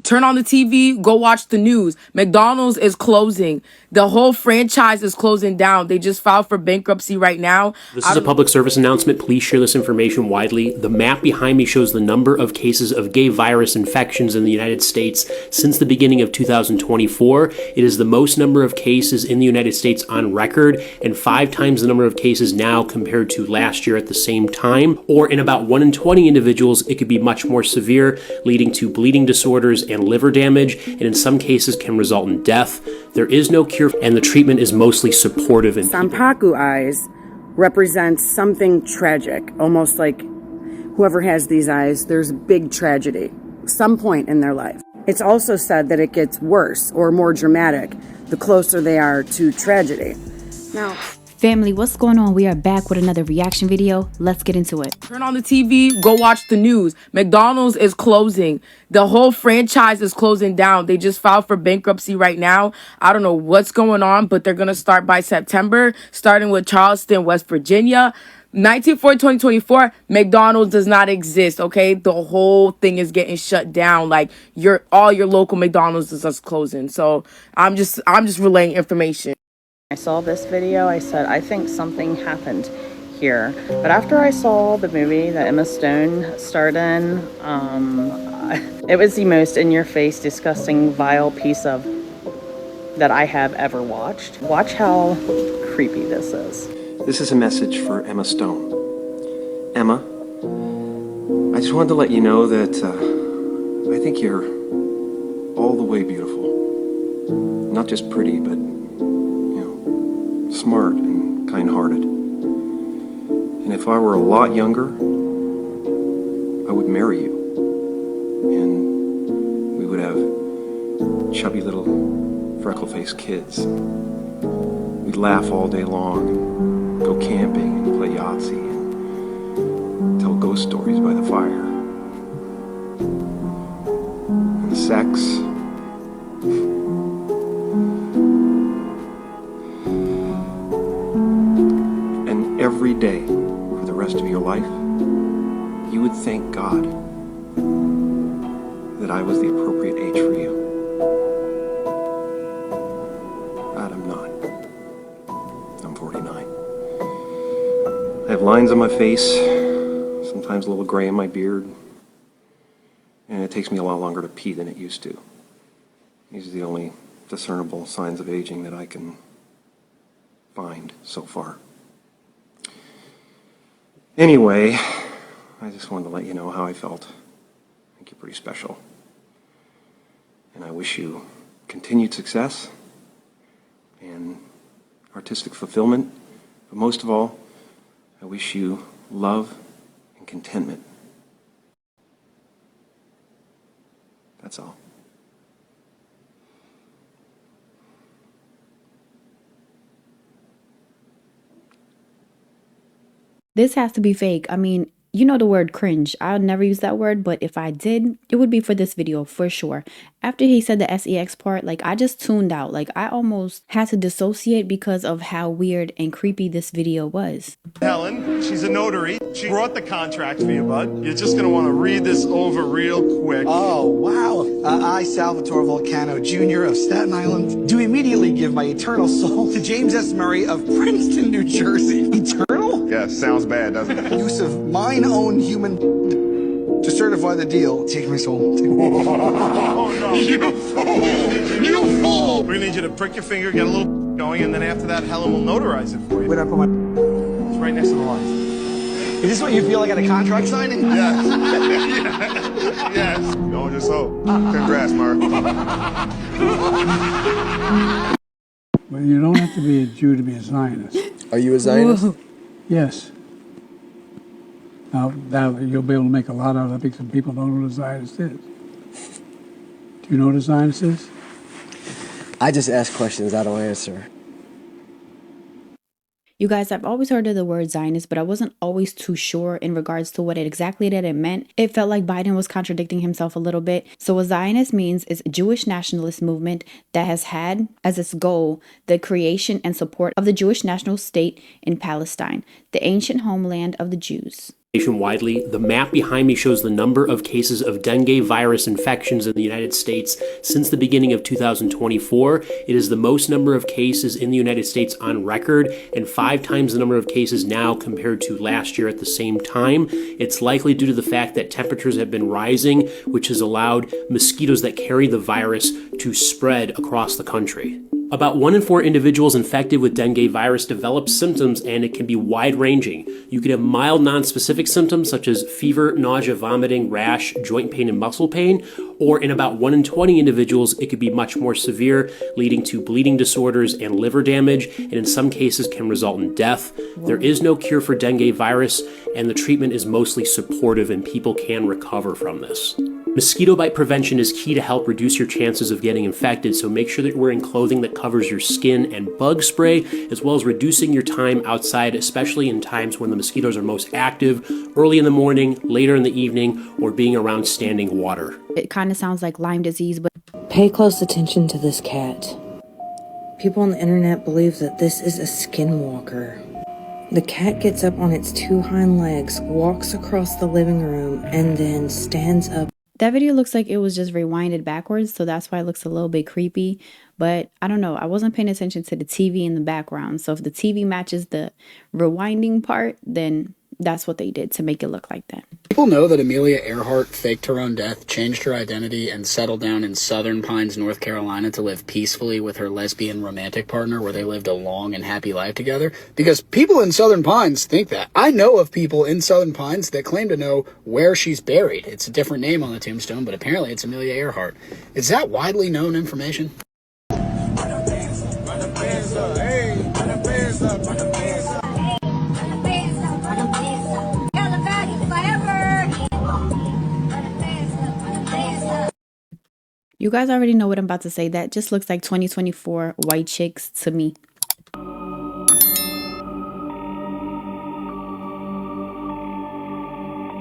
Turn on the TV, go watch the news. McDonald's is closing. The whole franchise is closing down. They just filed for bankruptcy right now. This is a public service announcement. Please share this information widely. The map behind me shows the number of cases of gay virus infections in the United States since the beginning of 2024. It is the most number of cases in the United States on record and 5 times the number of cases now compared to last year at the same time. Or in about 1 in 20 individuals, it could be much more severe, leading to bleeding disorders and liver damage, and in some cases can result in death. There is no cure, and the treatment is mostly supportive. Sampaku eyes represents something tragic, almost like whoever has these eyes, there's a big tragedy, some point in their life. It's also said that it gets worse or more dramatic the closer they are to tragedy. Now, family, what's going on? We are back with another reaction video. Let's get into it. Turn on the TV, go watch the news. McDonald's is closing. The whole franchise is closing down. They just filed for bankruptcy right now. I don't know what's going on, but they're going to start by September, starting with Charleston, West Virginia. 19/4/2024, McDonald's does not exist, okay? The whole thing is getting shut down. Like all your local McDonald's is just closing. So I'm just relaying information. I saw this video, I said, I think something happened here. But after I saw the movie that Emma Stone starred in, it was the most in-your-face, disgusting, vile piece of that I have ever watched. Watch how creepy this is. This is a message for Emma Stone. Emma, I just wanted to let you know that I think you're all the way beautiful. Not just pretty, but smart and kind-hearted. And if I were a lot younger, I would marry you. And we would have chubby little freckle-faced kids. We'd laugh all day long, go camping and play Yahtzee and tell ghost stories by the fire. And sex... every day for the rest of your life, you would thank God that I was the appropriate age for you. But I'm not. I'm 49. I have lines on my face, sometimes a little gray in my beard, and it takes me a lot longer to pee than it used to. These are the only discernible signs of aging that I can find so far. Anyway, I just wanted to let you know how I felt. I think you're pretty special. And I wish you continued success and artistic fulfillment. But most of all, I wish you love and contentment. That's all. This has to be fake. I mean, you know the word cringe. I would never use that word, but if I did, it would be for this video for sure. After he said the sex part, like I just tuned out. Like I almost had to dissociate because of how weird and creepy this video was. Helen, she's a notary. She brought the contract for you, bud. You're just gonna want to read this over real quick. Oh, wow. I, Salvatore Volcano Jr. of Staten Island, do immediately give my eternal soul to James S. Murray of Princeton, New Jersey. Eternal? Yeah, sounds bad, doesn't it? Use of mine own human to certify the deal. Take my soul. Take my soul. Oh, no. You fool! You fool! We're gonna need you to prick your finger, get a little going, and then after that, Helen will notarize it for you. Where'd I put my... It's right next to the line. Is this what you feel like at a contract signing? Yes. Yes. Going just so. Congrats, Mark. Well, you don't have to be a Jew to be a Zionist. Are you a Zionist? Whoa. Yes. Now, you'll be able to make a lot out of it because people don't know what a Zionist is. Do you know what a Zionist is? I just ask questions, I don't answer. You guys, I've always heard of the word Zionist, but I wasn't always too sure in regards to what it exactly that it meant. It felt like Biden was contradicting himself a little bit. So what Zionist means is a Jewish nationalist movement that has had as its goal the creation and support of the Jewish national state in Palestine, the ancient homeland of the Jews. Widely. The map behind me shows the number of cases of dengue virus infections in the United States since the beginning of 2024. It is the most number of cases in the United States on record and 5 times the number of cases now compared to last year at the same time. It's likely due to the fact that temperatures have been rising, which has allowed mosquitoes that carry the virus to spread across the country. About 1 in 4 individuals infected with dengue virus develop symptoms, and it can be wide-ranging. You can have mild non-specific symptoms such as fever, nausea, vomiting, rash, joint pain, and muscle pain, or in about 1 in 20 individuals, it could be much more severe, leading to bleeding disorders and liver damage, and in some cases can result in death. There is no cure for dengue virus, and the treatment is mostly supportive, and people can recover from this. Mosquito bite prevention is key to help reduce your chances of getting infected, so make sure that you're wearing clothing that covers your skin and bug spray, as well as reducing your time outside, especially in times when the mosquitoes are most active, early in the morning, later in the evening, or being around standing water. It kind of sounds like Lyme disease, but pay close attention to this cat. People on the internet believe that this is a skinwalker. The cat gets up on its 2 hind legs, walks across the living room, and then stands up. that video looks like it was just rewinded backwards, so that's why it looks a little bit creepy. But I don't know, I wasn't paying attention to the TV in the background. So if the TV matches the rewinding part, then that's what they did to make it look like that. People know that Amelia Earhart faked her own death, changed her identity, and settled down in Southern Pines, North Carolina to live peacefully with her lesbian romantic partner, where they lived a long and happy life together. Because people in Southern Pines think that. I know of people in Southern Pines that claim to know where she's buried. It's a different name on the tombstone, but apparently it's Amelia Earhart. Is that widely known information? You guys already know what I'm about to say. That just looks like 2024 white chicks to me.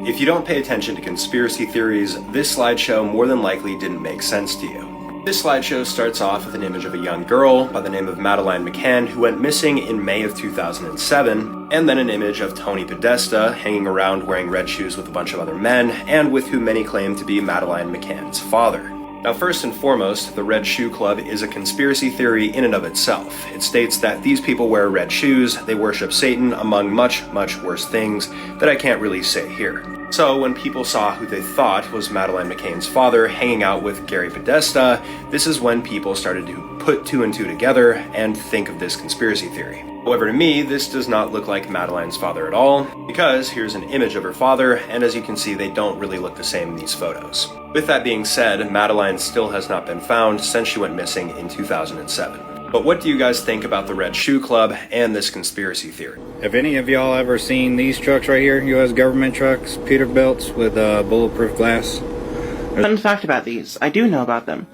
If you don't pay attention to conspiracy theories, this slideshow more than likely didn't make sense to you. This slideshow starts off with an image of a young girl by the name of Madeleine McCann who went missing in May of 2007, and then an image of Tony Podesta hanging around wearing red shoes with a bunch of other men, and with who many claim to be Madeleine McCann's father. Now, first and foremost, the Red Shoe Club is a conspiracy theory in and of itself. It states that these people wear red shoes, they worship Satan, among much, much worse things that I can't really say here. So when people saw who they thought was Madeleine McCann's father hanging out with Gary Podesta, this is when people started to put 2 and 2 together and think of this conspiracy theory. However, to me, this does not look like Madeleine's father at all, because here's an image of her father, and as you can see, they don't really look the same in these photos. With that being said, Madeleine still has not been found since she went missing in 2007. But what do you guys think about the Red Shoe Club and this conspiracy theory? Have any of y'all ever seen these trucks right here? U.S. government trucks, Peterbilts with bulletproof glass? Fun fact about these, I do know about them.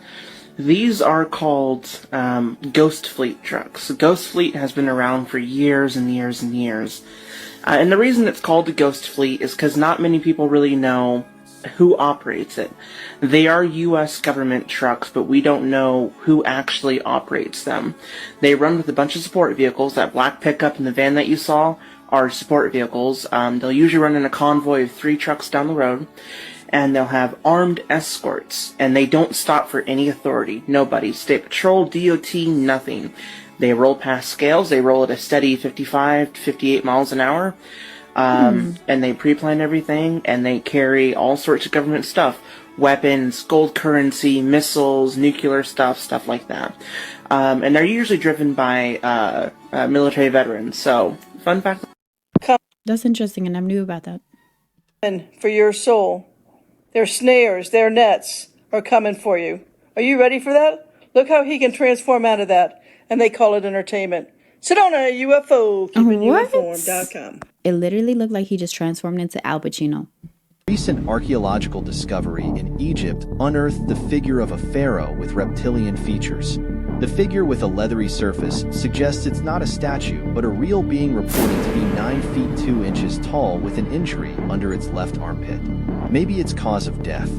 These are called Ghost Fleet trucks. Ghost Fleet has been around for years and years and years. And the reason it's called the Ghost Fleet is because not many people really know who operates it. They are U.S. government trucks, but we don't know who actually operates them. They run with a bunch of support vehicles. That black pickup and the van that you saw are support vehicles. They'll usually run in a convoy of 3 trucks down the road. And they'll have armed escorts, and they don't stop for any authority. Nobody. State Patrol, DOT, nothing. They roll past scales. They roll at a steady 55 to 58 miles an hour. And they pre-plan everything, and they carry all sorts of government stuff. Weapons, gold currency, missiles, nuclear stuff like that. And they're usually driven by military veterans. So, fun fact. That's interesting, and I'm new about that. And for your soul. Their snares, their nets are coming for you. Are you ready for that? Look how he can transform out of that. And they call it entertainment. Sit on a UFO, keepingyouinformed.com. It literally looked like he just transformed into Al Pacino. Recent archaeological discovery in Egypt unearthed the figure of a pharaoh with reptilian features. The figure with a leathery surface suggests it's not a statue, but a real being reported to be 9 feet 2 inches tall with an injury under its left armpit. Maybe its cause of death.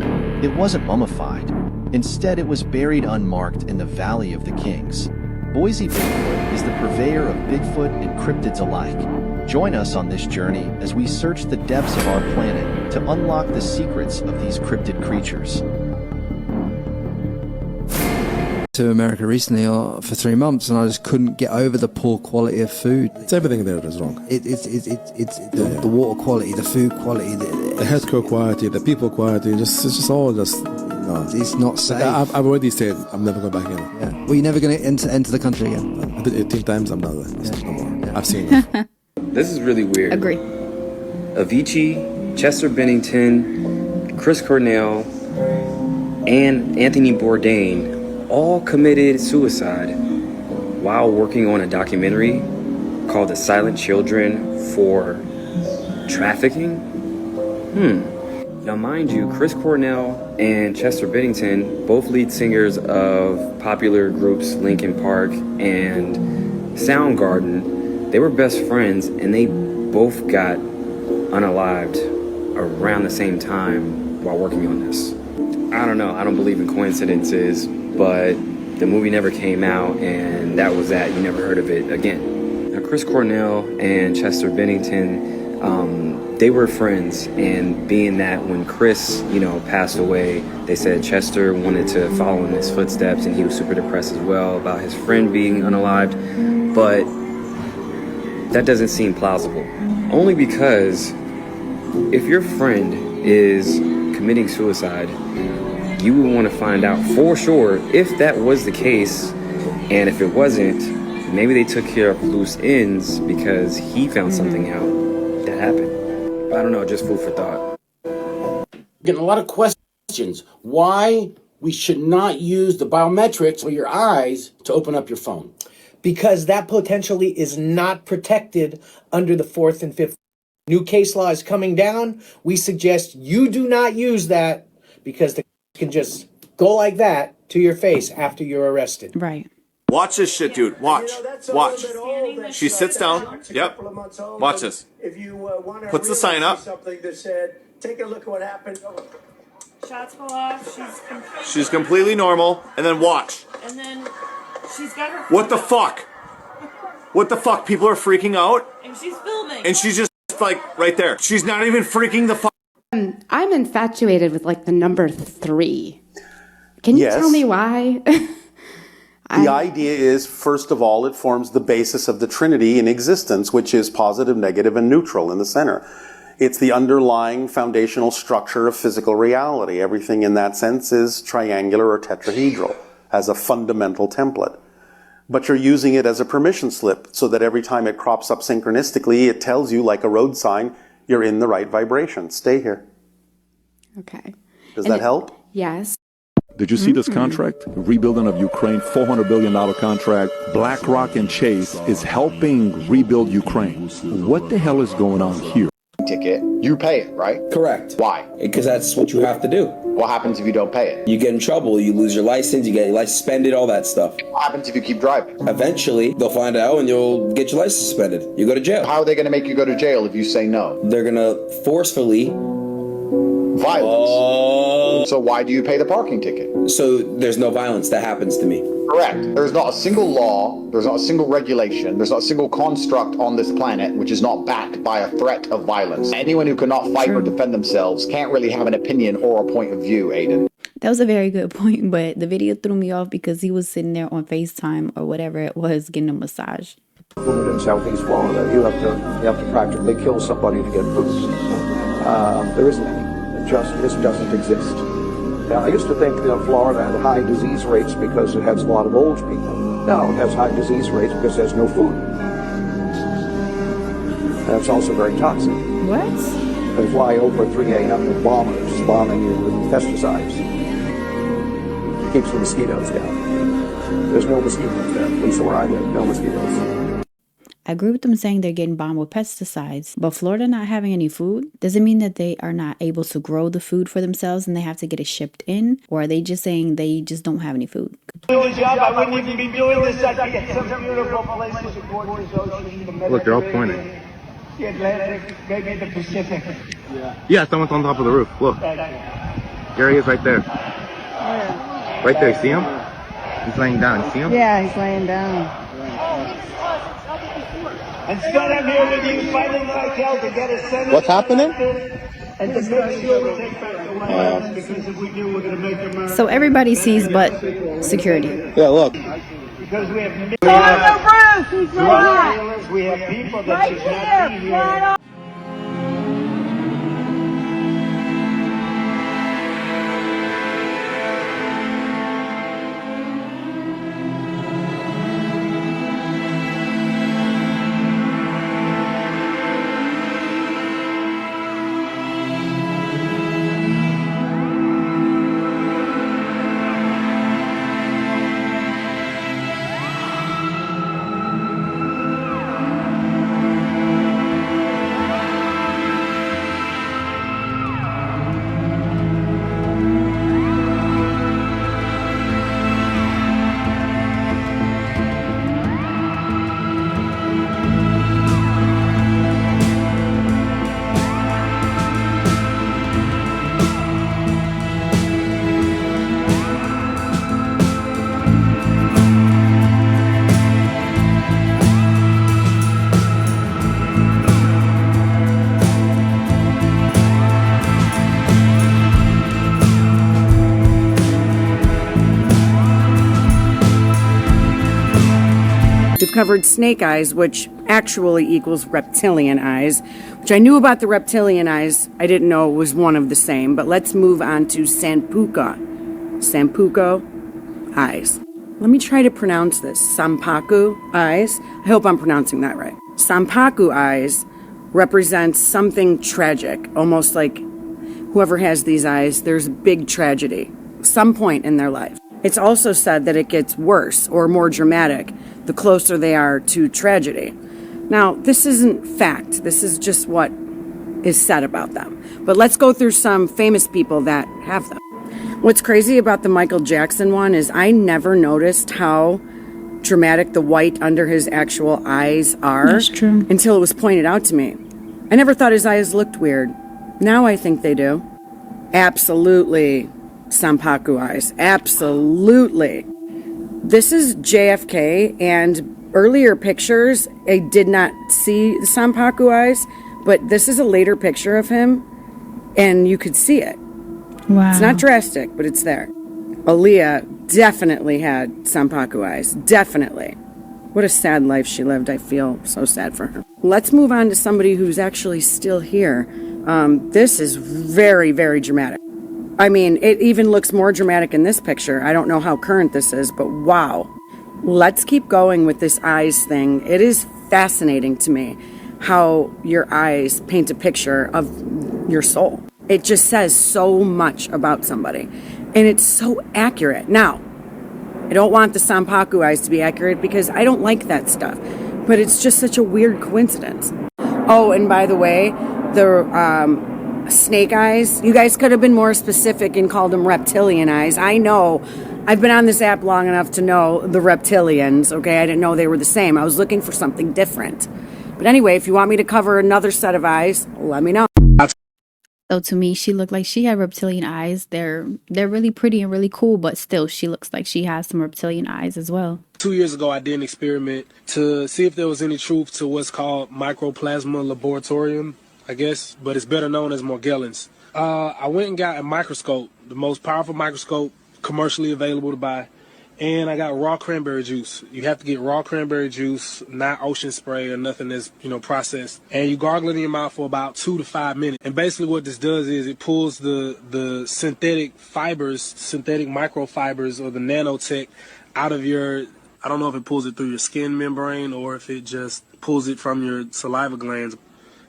It wasn't mummified. Instead, it was buried unmarked in the Valley of the Kings. Boise Bigfoot is the purveyor of Bigfoot and cryptids alike. Join us on this journey as we search the depths of our planet to unlock the secrets of these cryptid creatures. To America recently for 3 months, and I just couldn't get over the poor quality of food. It's everything there that's wrong. It's the water quality, the food quality, the healthcare quality, the people quality. It's just all just. No. It's not safe. I've already said I'm never going back in. Yeah. Well, you're never going to enter the country again. I did it 10 times. I'm not. No more. Yeah. I've seen it. This is really weird. Agree. Avicii, Chester Bennington, Chris Cornell, and Anthony Bourdain all committed suicide while working on a documentary called The Silent Children for trafficking. Now mind you, Chris Cornell and Chester Bennington, both lead singers of popular groups Linkin Park and Soundgarden, they were best friends and they both got unalived around the same time while working on this. I don't know, I don't believe in coincidences, but the movie never came out and that was that. You never heard of it again. Now Chris Cornell and Chester Bennington, they were friends, and being that when Chris, passed away, they said Chester wanted to follow in his footsteps and he was super depressed as well about his friend being unalived, but that doesn't seem plausible. Only because if your friend is committing suicide, you would want to find out for sure if that was the case, and if it wasn't, maybe they took care of loose ends because he found something out that happened. I don't know, just food for thought. Getting a lot of questions. Why we should not use the biometrics or your eyes to open up your phone? Because that potentially is not protected under the 4th and 5th. New case law is coming down. We suggest you do not use that because the can just go like that to your face after you're arrested. Right. Watch this shit, dude. Watch. Watch. She sits down. Yep. Watch this. Puts the sign up. Take a look at what happened. Shots go off. She's completely normal. And then watch. And then she's got her. What the fuck? What the fuck? People are freaking out. And she's filming. And she's just like right there. She's not even freaking the fuck. I'm infatuated with the number 3. Can you tell me why? The idea is, first of all, it forms the basis of the Trinity in existence, which is positive, negative, and neutral in the center. It's the underlying foundational structure of physical reality. Everything in that sense is triangular or tetrahedral as a fundamental template. But you're using it as a permission slip so that every time it crops up synchronistically, it tells you, like a road sign, you're in the right vibration. Stay here. Okay. Does that help? Yes. Did you see this contract? Rebuilding of Ukraine, $400 billion contract. BlackRock and Chase is helping rebuild Ukraine. What the hell is going on here? Ticket, you pay it, right? Correct. Why? Because that's what you have to do. What happens if you don't pay it? You get in trouble, you lose your license, you get your license suspended, all that stuff. What happens if you keep driving? Eventually, they'll find out and you'll get your license suspended. You go to jail. How are they going to make you go to jail if you say no? They're going to forcefully... Violence. So why do you pay the parking ticket? So there's no violence that happens to me. Correct. There's not a single law, there's not a single regulation, there's not a single construct on this planet which is not backed by a threat of violence. Anyone who cannot fight or defend themselves can't really have an opinion or a point of view, Aiden. That was a very good point, but the video threw me off because he was sitting there on FaceTime or whatever it was getting a massage. In Southeast Florida, you have to practically kill somebody to get food. There isn't any. It just doesn't exist. Now, I used to think that Florida had high disease rates because it has a lot of old people. No, it has high disease rates because there's no food. And it's also very toxic. What? They fly over at 3 a.m. with bombers bombing you with pesticides. It keeps the mosquitoes down. There's no mosquitoes there, at least where I live, no mosquitoes. I agree with them saying they're getting bombed with pesticides, but Florida not having any food, does it mean that they are not able to grow the food for themselves and they have to get it shipped in? Or are they just saying they just don't have any food? Doing the job, I wouldn't even be doing this. I'd be at some beautiful places, the gorgeous ocean, the Mediterranean. Look, they're all pointing. The Atlantic, maybe the Pacific. Yeah, someone's on top of the roof. Look. There he is right there. Right there, see him? He's laying down. See him? Yeah, he's laying down. And still I'm here with you fighting like hell to get a Senate. What's happening? And to make sure we take back the White House, because if we do, we're going to make America. So everybody sees but security. Yeah, look. Because we have drug dealers, we have people that should not be here. We've covered snake eyes, which actually equals reptilian eyes, which I knew about the reptilian eyes. I didn't know it was one of the same, but let's move on to Sampuca. Sampuco eyes. Let me try to pronounce this. Sampaku eyes. I hope I'm pronouncing that right. Sampaku eyes represents something tragic, almost like whoever has these eyes, there's a big tragedy, some point in their life. It's also said that it gets worse or more dramatic the closer they are to tragedy. Now, this isn't fact. This is just what is said about them. But let's go through some famous people that have them. What's crazy about the Michael Jackson one is I never noticed how dramatic the white under his actual eyes are. That's true. Until it was pointed out to me. I never thought his eyes looked weird. Now I think they do. Absolutely Sampaku eyes. Absolutely. This is JFK, and earlier pictures, I did not see the Sampaku eyes, but this is a later picture of him, and you could see it. Wow. It's not drastic, but it's there. Aaliyah definitely had Sampaku eyes. Definitely. What a sad life she lived. I feel so sad for her. Let's move on to somebody who's actually still here. This is very, very dramatic. I mean, it even looks more dramatic in this picture. I don't know how current this is, but wow. Let's keep going with this eyes thing. It is fascinating to me how your eyes paint a picture of your soul. It just says so much about somebody. And it's so accurate. Now, I don't want the Sampaku eyes to be accurate because I don't like that stuff. But it's just such a weird coincidence. Oh, and by the way, the snake eyes, you guys could have been more specific and called them reptilian eyes. I know. I've been on this app long enough to know the reptilians, okay? I didn't know they were the same. I was looking for something different. But anyway, if you want me to cover another set of eyes, let me know. So to me, she looked like she had reptilian eyes. They're really pretty and really cool, but still, she looks like she has some reptilian eyes as well. 2 years ago, I did an experiment to see if there was any truth to what's called Microplasma laboratorium, I guess, but it's better known as Morgellons. I went and got a microscope, the most powerful microscope commercially available to buy, and I got raw cranberry juice. You have to get raw cranberry juice, not ocean spray or nothing that's, processed. And you gargle it in your mouth for about 2 to 5 minutes. And basically what this does is it pulls the synthetic fibers, synthetic microfibers or the nanotech out of your, I don't know if it pulls it through your skin membrane or if it just pulls it from your saliva glands.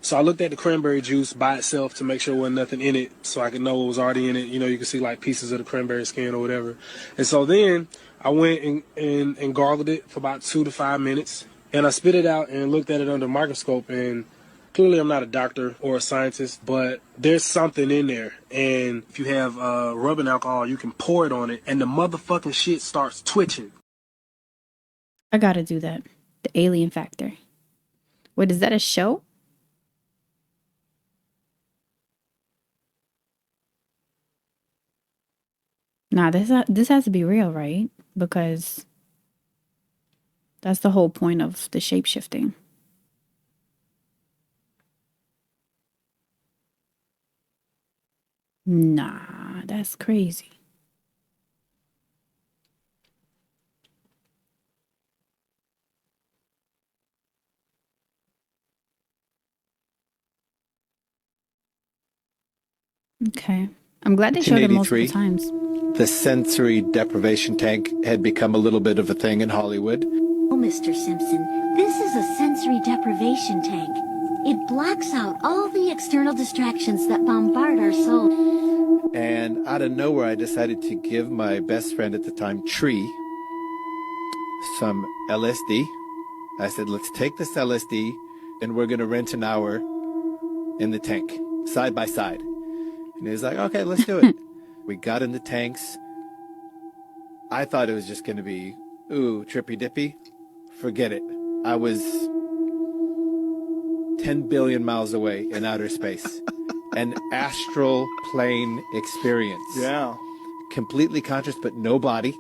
So I looked at the cranberry juice by itself to make sure there wasn't nothing in it so I could know what was already in it. You can see like pieces of the cranberry skin or whatever. And so then I went and gargled it for about 2 to 5 minutes. And I spit it out and looked at it under a microscope. And clearly I'm not a doctor or a scientist, but there's something in there. And if you have rubbing alcohol, you can pour it on it and the motherfucking shit starts twitching. I gotta do that. The alien factor. Wait, is that a show? Nah, this has to be real, right? Because that's the whole point of the shape shifting. Nah, that's crazy. Okay. I'm glad they showed it multiple 1983, times. the sensory deprivation tank had become a little bit of a thing in Hollywood. Oh, Mr. Simpson, this is a sensory deprivation tank. It blocks out all the external distractions that bombard our soul. And out of nowhere, I decided to give my best friend at the time, Tree, some LSD. I said, let's take this LSD and we're going to rent an hour in the tank, side by side. And he was like, okay, let's do it. We got in the tanks. I thought it was just going to be, ooh, trippy dippy. Forget it. I was 10 billion miles away in outer space. An astral plane experience. Yeah. Completely conscious, but no body.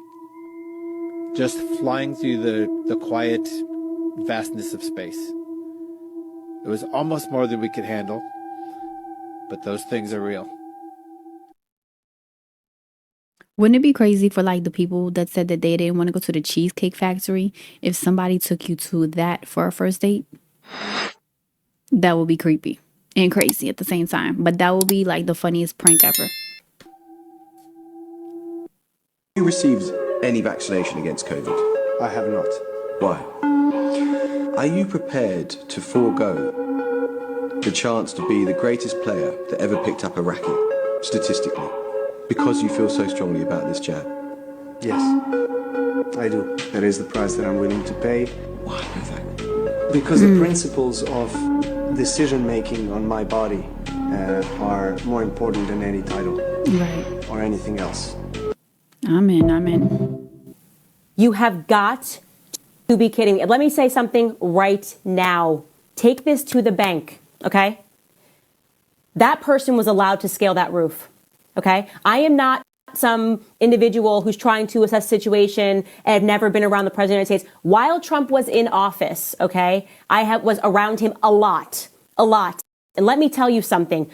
Just flying through the quiet vastness of space. It was almost more than we could handle. But those things are real. Wouldn't it be crazy for like the people that said that they didn't want to go to the Cheesecake Factory if somebody took you to that for a first date? That would be creepy and crazy at the same time. But that would be like the funniest prank ever. You received any vaccination against COVID? I have not. Why? Are you prepared to forego the chance to be the greatest player that ever picked up a racket, statistically, because you feel so strongly about this jab? Yes, I do. That is the price that I'm willing to pay. Why is that? Because the principles of decision making on my body are more important than any title. Right. Or anything else. Amen. You have got to be kidding me. Let me say something right now. Take this to the bank, okay? That person was allowed to scale that roof, okay? I am not some individual who's trying to assess the situation and have never been around the president of the United States. While Trump was in office, okay, I was around him a lot. And let me tell you something.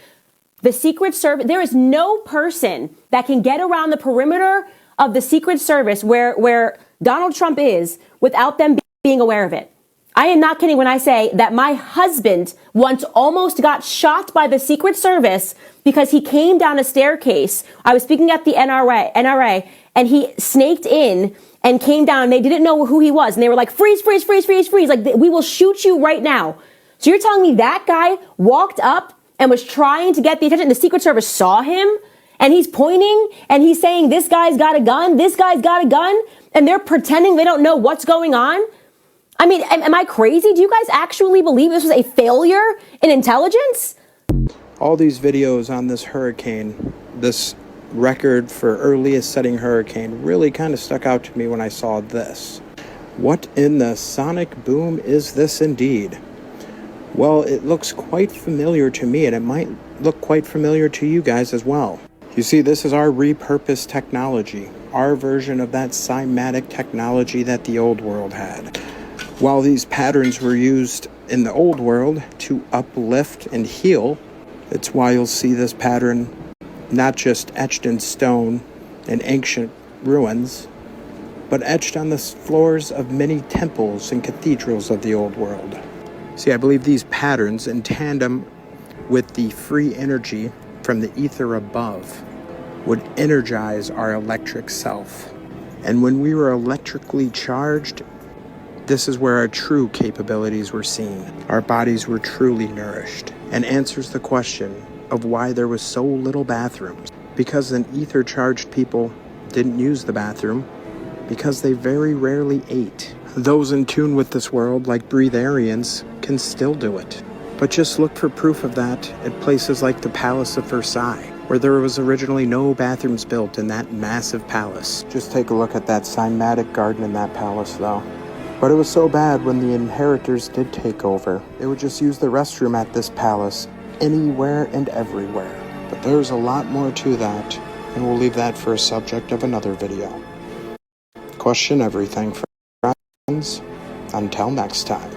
The Secret Service, there is no person that can get around the perimeter of the Secret Service where Donald Trump is without them being aware of it. I am not kidding when I say that my husband once almost got shot by the Secret Service because he came down a staircase. I was speaking at the NRA, and he snaked in and came down, and they didn't know who he was. And they were like, freeze. Like, we will shoot you right now. So you're telling me that guy walked up and was trying to get the attention. The Secret Service saw him, and he's pointing, and he's saying, this guy's got a gun, and they're pretending they don't know what's going on? I mean, am I crazy? Do you guys actually believe this was a failure in intelligence? All these videos on this hurricane, this record for earliest setting hurricane, really kind of stuck out to me when I saw this. What in the sonic boom is this indeed? Well, it looks quite familiar to me, and it might look quite familiar to you guys as well. You see, this is our repurposed technology, our version of that cymatic technology that the old world had. While these patterns were used in the old world to uplift and heal, it's why you'll see this pattern not just etched in stone in ancient ruins, but etched on the floors of many temples and cathedrals of the old world. See, I believe these patterns, in tandem with the free energy from the ether above, would energize our electric self. And when we were electrically charged, this is where our true capabilities were seen. Our bodies were truly nourished, and answers the question of why there was so little bathrooms. Because an ether-charged people didn't use the bathroom, because they very rarely ate. Those in tune with this world, like breatharians, can still do it. But just look for proof of that at places like the Palace of Versailles, where there was originally no bathrooms built in that massive palace. Just take a look at that cymatic garden in that palace, though. But it was so bad when the inheritors did take over. They would just use the restroom at this palace anywhere and everywhere. But there's a lot more to that, and we'll leave that for a subject of another video. Question everything, friends. Until next time.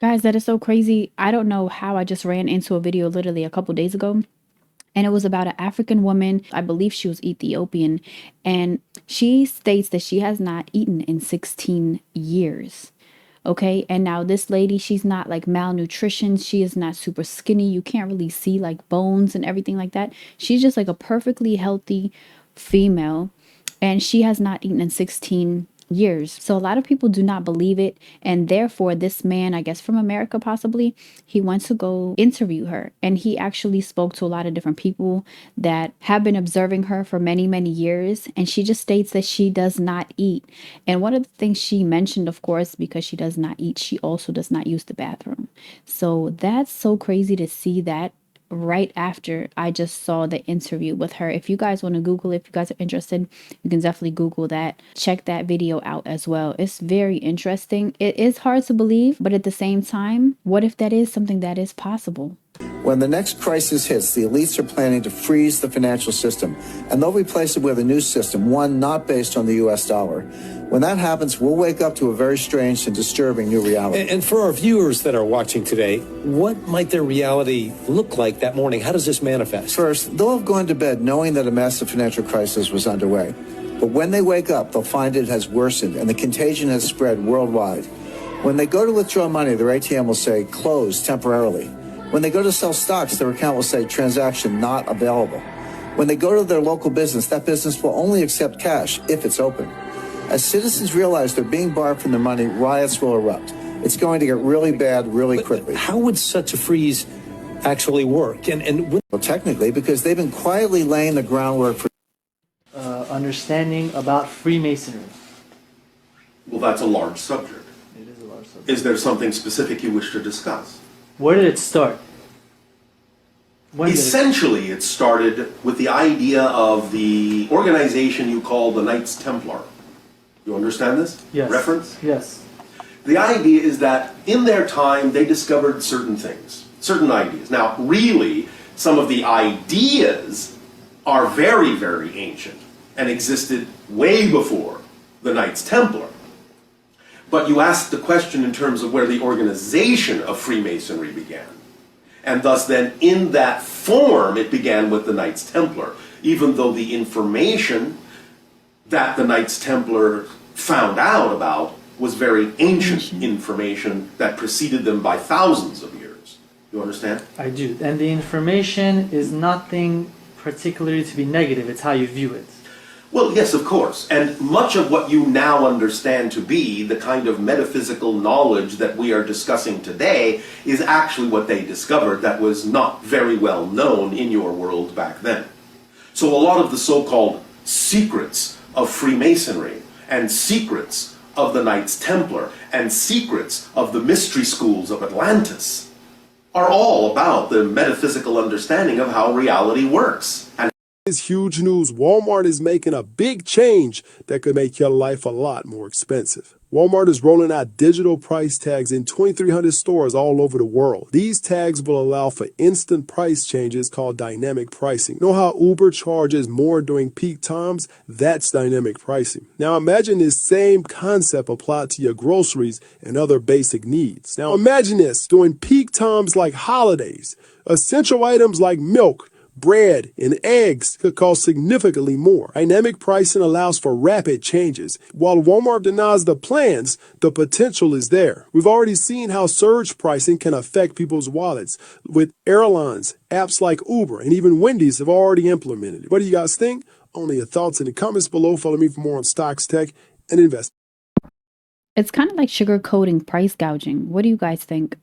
Guys, that is so crazy. I don't know how I just ran into a video literally a couple days ago. And it was about an African woman. I believe she was Ethiopian. And she states that she has not eaten in 16 years. Okay. And now this lady, she's not like malnutrition. She is not super skinny. You can't really see like bones and everything like that. She's just like a perfectly healthy female. And she has not eaten in 16 years. So a lot of people do not believe it. And therefore, this man, I guess from America possibly, he went to go interview her. And he actually spoke to a lot of different people that have been observing her for many, many years. And she just states that she does not eat. And one of the things she mentioned, of course, because she does not eat, she also does not use the bathroom. So that's so crazy to see that right after I just saw the interview with her. If you guys want to Google it, if you guys are interested, you can definitely Google that. Check that video out as well. It's very interesting. It is hard to believe, but at the same time, what if that is something that is possible? When the next crisis hits, the elites are planning to freeze the financial system, and they'll replace it with a new system, one not based on the U.S. dollar. When that happens, we'll wake up to a very strange and disturbing new reality. And for our viewers that are watching today, what might their reality look like that morning? How does this manifest? First, they'll have gone to bed knowing that a massive financial crisis was underway. But when they wake up, they'll find it has worsened, and the contagion has spread worldwide. When they go to withdraw money, their ATM will say, closed temporarily. When they go to sell stocks, their account will say transaction not available. When they go to their local business, that business will only accept cash if it's open. As citizens realize they're being barred from their money, riots will erupt. It's going to get really bad really quickly. How would such a freeze actually work? Well, technically, because they've been quietly laying the groundwork for understanding about Freemasonry. Well, that's a large subject. It is a large subject. Is there something specific you wish to discuss? Where did it start? Essentially, it started with the idea of the organization you call the Knights Templar. You understand this? Yes. Reference? Yes. The idea is that in their time, they discovered certain things, certain ideas. Now, really, some of the ideas are very, very ancient and existed way before the Knights Templar. But you asked the question in terms of where the organization of Freemasonry began. And thus then, in that form, it began with the Knights Templar, even though the information that the Knights Templar found out about was very ancient information that preceded them by thousands of years. You understand? I do. And the information is nothing particularly to be negative. It's how you view it. Well, yes, of course. And much of what you now understand to be the kind of metaphysical knowledge that we are discussing today is actually what they discovered that was not very well known in your world back then. So a lot of the so-called secrets of Freemasonry and secrets of the Knights Templar and secrets of the mystery schools of Atlantis are all about the metaphysical understanding of how reality works. And It's huge news. Walmart is making a big change that could make your life a lot more expensive. Walmart is rolling out digital price tags in 2,300 stores all over the world. These tags will allow for instant price changes called dynamic pricing. You know how Uber charges more during peak times? That's dynamic pricing. Now imagine this same concept applied to your groceries and other basic needs. Now imagine this during peak times like holidays. Essential items like milk, bread, and eggs could cost significantly more. Dynamic pricing allows for rapid changes. While Walmart denies the plans, the potential is there. We've already seen how surge pricing can affect people's wallets. With airlines, apps like Uber, and even Wendy's have already implemented it. What do you guys think? Only your thoughts in the comments below. Follow me for more on stocks, tech, and investment. It's kind of like sugarcoating price gouging. What do you guys think?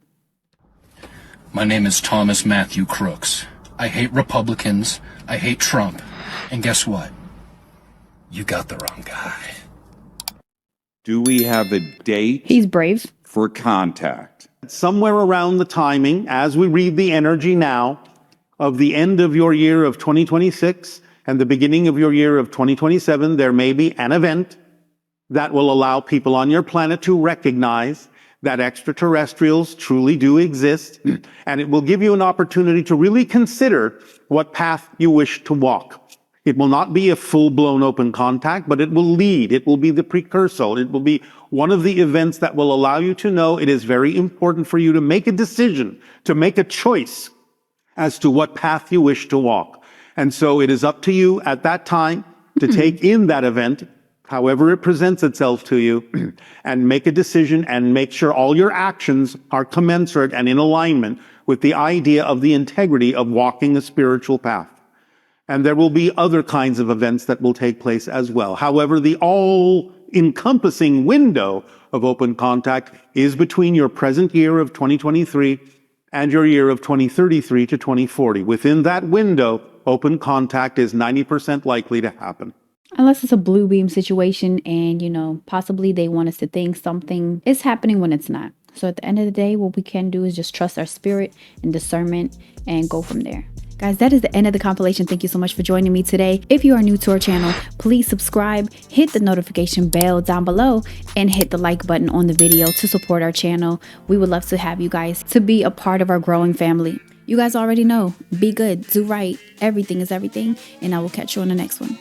My name is Thomas Matthew Crooks. I hate Republicans, I hate Trump, and guess what? You got the wrong guy. Do we have a date? He's brave. For contact? Somewhere around the timing, as we read the energy now, of the end of your year of 2026 and the beginning of your year of 2027, there may be an event that will allow people on your planet to recognize that extraterrestrials truly do exist, and it will give you an opportunity to really consider what path you wish to walk. It will not be a full-blown open contact, but it will lead. It will be the precursor. It will be one of the events that will allow you to know it is very important for you to make a decision, to make a choice as to what path you wish to walk. And so it is up to you at that time to take in that event, however it presents itself to you, and make a decision and make sure all your actions are commensurate and in alignment with the idea of the integrity of walking a spiritual path. And there will be other kinds of events that will take place as well. However, the all-encompassing window of open contact is between your present year of 2023 and your year of 2033 to 2040. Within that window, open contact is 90% likely to happen. Unless it's a blue beam situation and, you know, possibly they want us to think something is happening when it's not. So at the end of the day, what we can do is just trust our spirit and discernment and go from there. Guys, that is the end of the compilation. Thank you so much for joining me today. If you are new to our channel, please subscribe, hit the notification bell down below, and hit the like button on the video to support our channel. We would love to have you guys to be a part of our growing family. You guys already know, be good, do right, everything is everything, and I will catch you on the next one.